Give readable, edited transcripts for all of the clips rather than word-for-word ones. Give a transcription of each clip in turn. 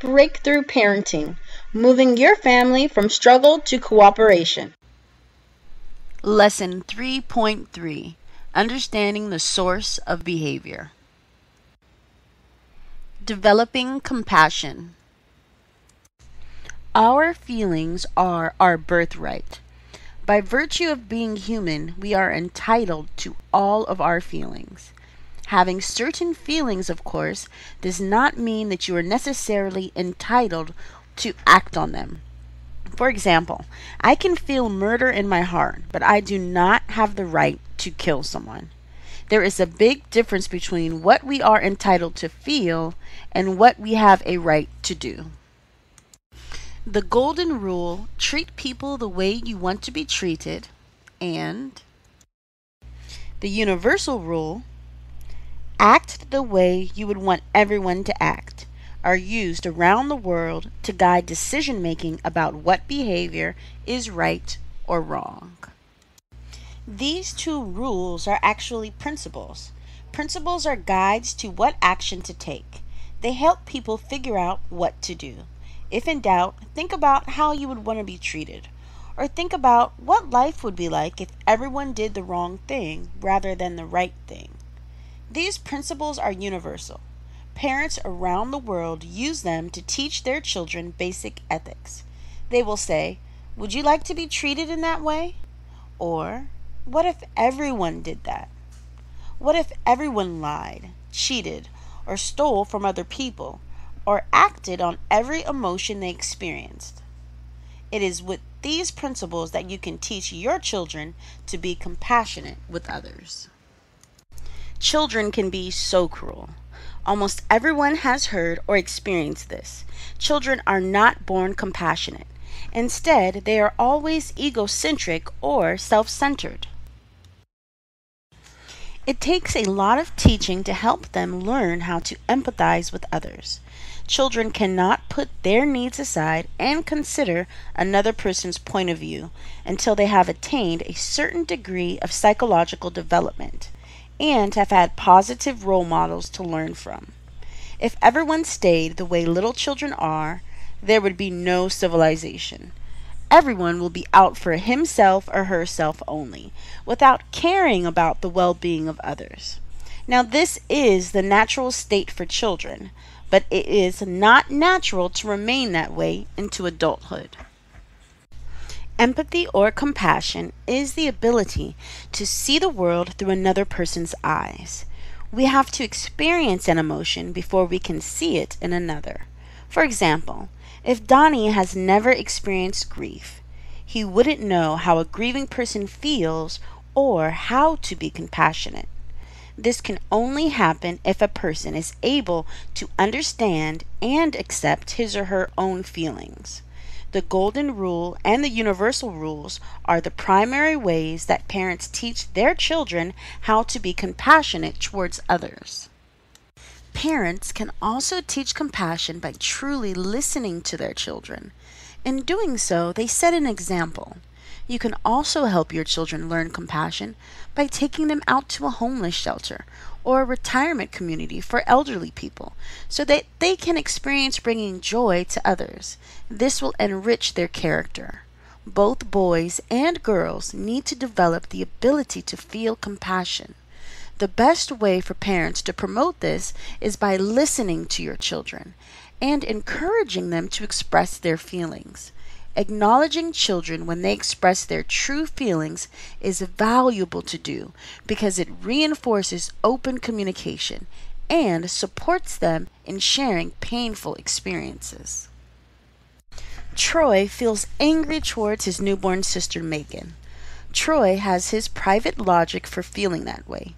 Breakthrough Parenting, moving your family from struggle to cooperation. Lesson 3.3, Understanding the Source of Behavior. Developing compassion. Our feelings are our birthright. By virtue of being human, we are entitled to all of our feelings. Having certain feelings, of course, does not mean that you are necessarily entitled to act on them. For example, I can feel murder in my heart, but I do not have the right to kill someone. There is a big difference between what we are entitled to feel and what we have a right to do. The golden rule, treat people the way you want to be treated, and the universal rule, act the way you would want everyone to act, are used around the world to guide decision making about what behavior is right or wrong. These two rules are actually principles. Principles are guides to what action to take. They help people figure out what to do. If in doubt, think about how you would want to be treated, or think about what life would be like if everyone did the wrong thing rather than the right thing. These principles are universal. Parents around the world use them to teach their children basic ethics. They will say, "Would you like to be treated in that way?" Or, "What if everyone did that?" What if everyone lied, cheated, or stole from other people, or acted on every emotion they experienced? It is with these principles that you can teach your children to be compassionate with others. Children can be so cruel. Almost everyone has heard or experienced this. Children are not born compassionate. Instead, they are always egocentric or self-centered. It takes a lot of teaching to help them learn how to empathize with others. Children cannot put their needs aside and consider another person's point of view until they have attained a certain degree of psychological development and have had positive role models to learn from. If everyone stayed the way little children are, there would be no civilization. Everyone will be out for himself or herself only, without caring about the well-being of others. Now, this is the natural state for children, but it is not natural to remain that way into adulthood. Empathy or compassion is the ability to see the world through another person's eyes. We have to experience an emotion before we can see it in another. For example, if Donnie has never experienced grief, he wouldn't know how a grieving person feels or how to be compassionate. This can only happen if a person is able to understand and accept his or her own feelings. The golden rule and the universal rules are the primary ways that parents teach their children how to be compassionate towards others. Parents can also teach compassion by truly listening to their children. In doing so, they set an example. You can also help your children learn compassion by taking them out to a homeless shelter or a retirement community for elderly people so that they can experience bringing joy to others. This will enrich their character. Both boys and girls need to develop the ability to feel compassion. The best way for parents to promote this is by listening to your children and encouraging them to express their feelings. Acknowledging children when they express their true feelings is valuable to do because it reinforces open communication and supports them in sharing painful experiences. Troy feels angry towards his newborn sister Megan. Troy has his private logic for feeling that way.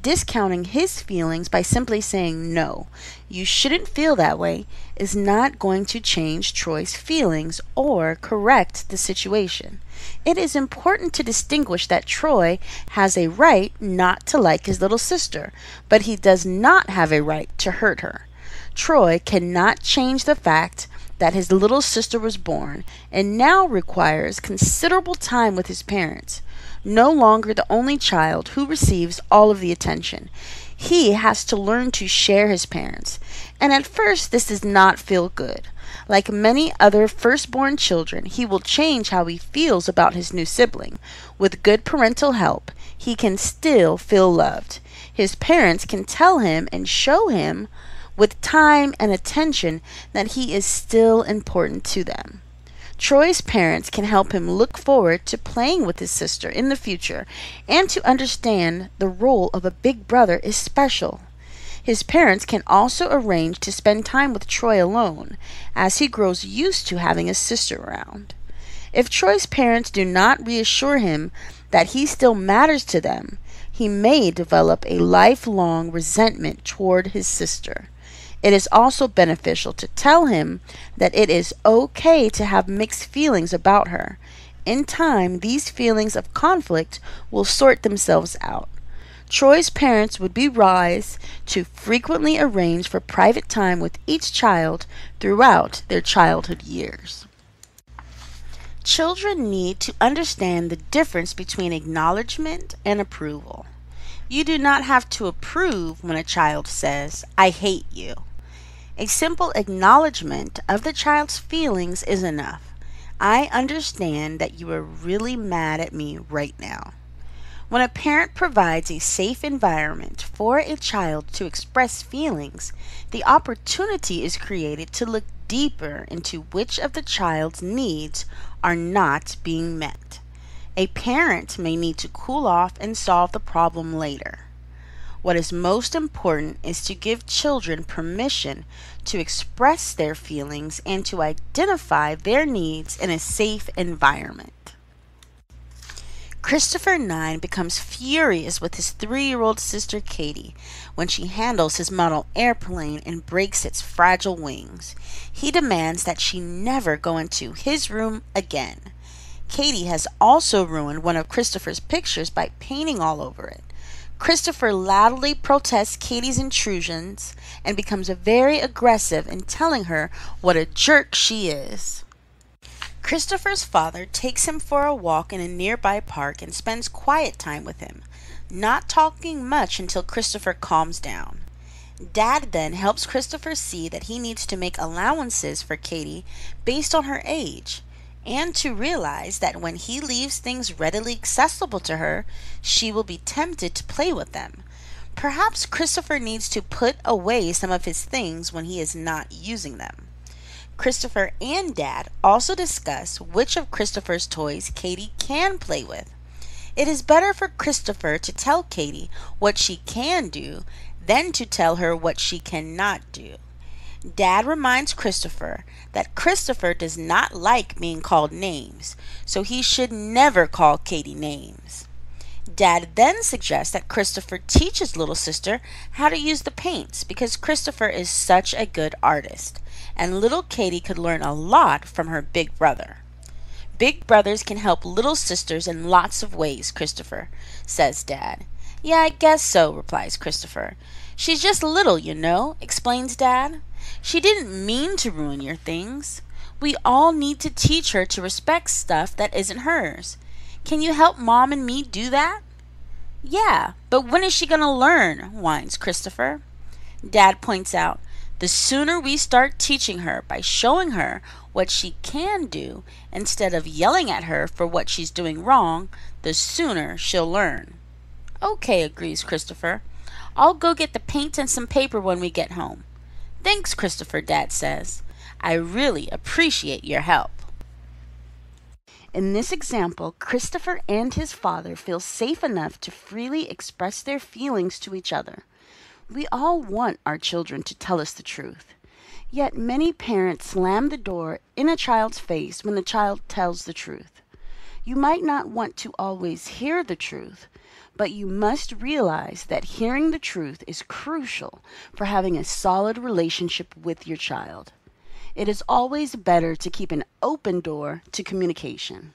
Discounting his feelings by simply saying, "No, you shouldn't feel that way," is not going to change Troy's feelings or correct the situation. It is important to distinguish that Troy has a right not to like his little sister, but he does not have a right to hurt her. Troy cannot change the fact that his little sister was born and now requires considerable time with his parents. No longer the only child who receives all of the attention. He has to learn to share his parents, and at first this does not feel good. Like many other firstborn children, he will change how he feels about his new sibling. With good parental help, he can still feel loved. His parents can tell him and show him with time and attention that he is still important to them. Troy's parents can help him look forward to playing with his sister in the future and to understand the role of a big brother is special. His parents can also arrange to spend time with Troy alone as he grows used to having a sister around. If Troy's parents do not reassure him that he still matters to them, he may develop a lifelong resentment toward his sister. It is also beneficial to tell him that it is okay to have mixed feelings about her. In time, these feelings of conflict will sort themselves out. Troy's parents would be wise to frequently arrange for private time with each child throughout their childhood years. Children need to understand the difference between acknowledgement and approval. You do not have to approve when a child says, "I hate you." A simple acknowledgement of the child's feelings is enough. "I understand that you are really mad at me right now." When a parent provides a safe environment for a child to express feelings, the opportunity is created to look deeper into which of the child's needs are not being met. A parent may need to cool off and solve the problem later. What is most important is to give children permission to express their feelings and to identify their needs in a safe environment. Christopher 9 becomes furious with his 3-year-old sister Katie when she handles his model airplane and breaks its fragile wings. He demands that she never go into his room again. Katie has also ruined one of Christopher's pictures by painting all over it. Christopher loudly protests Katie's intrusions and becomes very aggressive in telling her what a jerk she is. Christopher's father takes him for a walk in a nearby park and spends quiet time with him, not talking much until Christopher calms down. Dad then helps Christopher see that he needs to make allowances for Katie based on her age, and to realize that when he leaves things readily accessible to her, she will be tempted to play with them. Perhaps Christopher needs to put away some of his things when he is not using them. Christopher and Dad also discuss which of Christopher's toys Katie can play with. It is better for Christopher to tell Katie what she can do than to tell her what she cannot do. Dad reminds Christopher that Christopher does not like being called names, so he should never call Katie names. Dad then suggests that Christopher teaches little sister how to use the paints because Christopher is such a good artist, and little Katie could learn a lot from her big brother. "Big brothers can help little sisters in lots of ways, Christopher," says Dad. "Yeah, I guess so," replies Christopher. "She's just little, you know," explains Dad. "She didn't mean to ruin your things. We all need to teach her to respect stuff that isn't hers. Can you help Mom and me do that?" "Yeah, but when is she going to learn?" whines Christopher. Dad points out, "The sooner we start teaching her by showing her what she can do instead of yelling at her for what she's doing wrong, the sooner she'll learn." "Okay," agrees Christopher. "I'll go get the paint and some paper when we get home." "Thanks, Christopher," Dad says. "I really appreciate your help." In this example, Christopher and his father feel safe enough to freely express their feelings to each other. We all want our children to tell us the truth. Yet many parents slam the door in a child's face when the child tells the truth. You might not want to always hear the truth, but you must realize that hearing the truth is crucial for having a solid relationship with your child. It is always better to keep an open door to communication.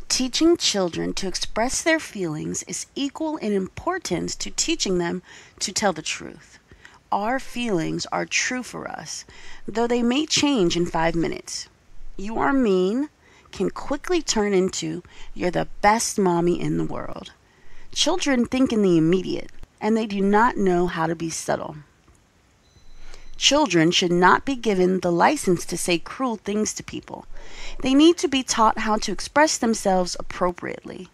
Teaching children to express their feelings is equal in importance to teaching them to tell the truth. Our feelings are true for us, though they may change in 5 minutes. "You are mean" can quickly turn into "you're the best mommy in the world." Children think in the immediate, and they do not know how to be subtle. Children should not be given the license to say cruel things to people. They need to be taught how to express themselves appropriately.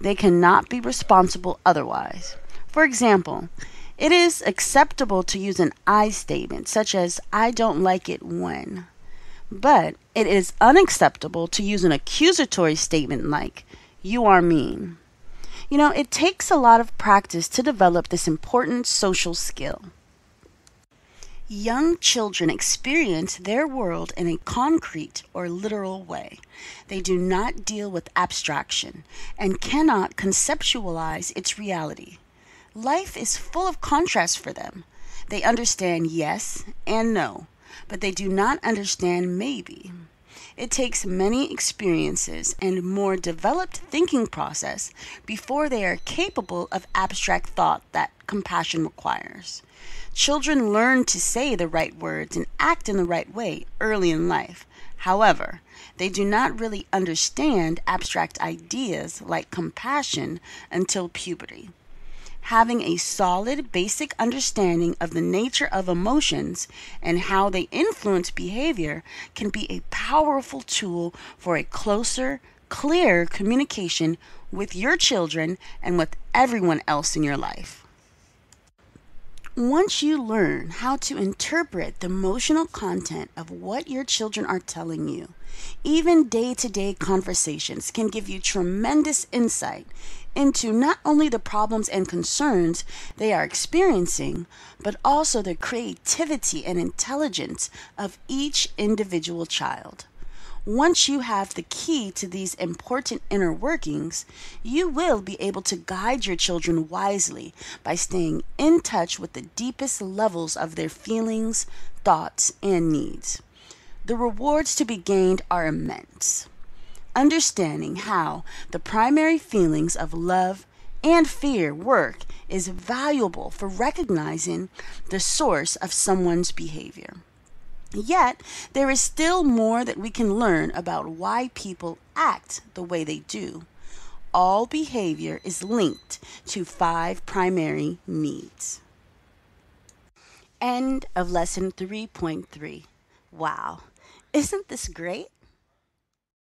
They cannot be responsible otherwise. For example, it is acceptable to use an I statement, such as, I don't like it when. But it is unacceptable to use an accusatory statement like, you are mean. It takes a lot of practice to develop this important social skill. Young children experience their world in a concrete or literal way. They do not deal with abstraction and cannot conceptualize its reality. Life is full of contrasts for them. They understand yes and no, but they do not understand maybe. It takes many experiences and more developed thinking process before they are capable of abstract thought that compassion requires. Children learn to say the right words and act in the right way early in life. However, they do not really understand abstract ideas like compassion until puberty. Having a solid basic understanding of the nature of emotions and how they influence behavior can be a powerful tool for a closer, clearer communication with your children and with everyone else in your life. Once you learn how to interpret the emotional content of what your children are telling you, even day-to-day conversations can give you tremendous insight into not only the problems and concerns they are experiencing, but also the creativity and intelligence of each individual child. Once you have the key to these important inner workings, you will be able to guide your children wisely by staying in touch with the deepest levels of their feelings, thoughts, and needs. The rewards to be gained are immense. Understanding how the primary feelings of love and fear work is valuable for recognizing the source of someone's behavior. Yet, there is still more that we can learn about why people act the way they do. All behavior is linked to 5 primary needs. End of lesson 3.3. Wow, isn't this great?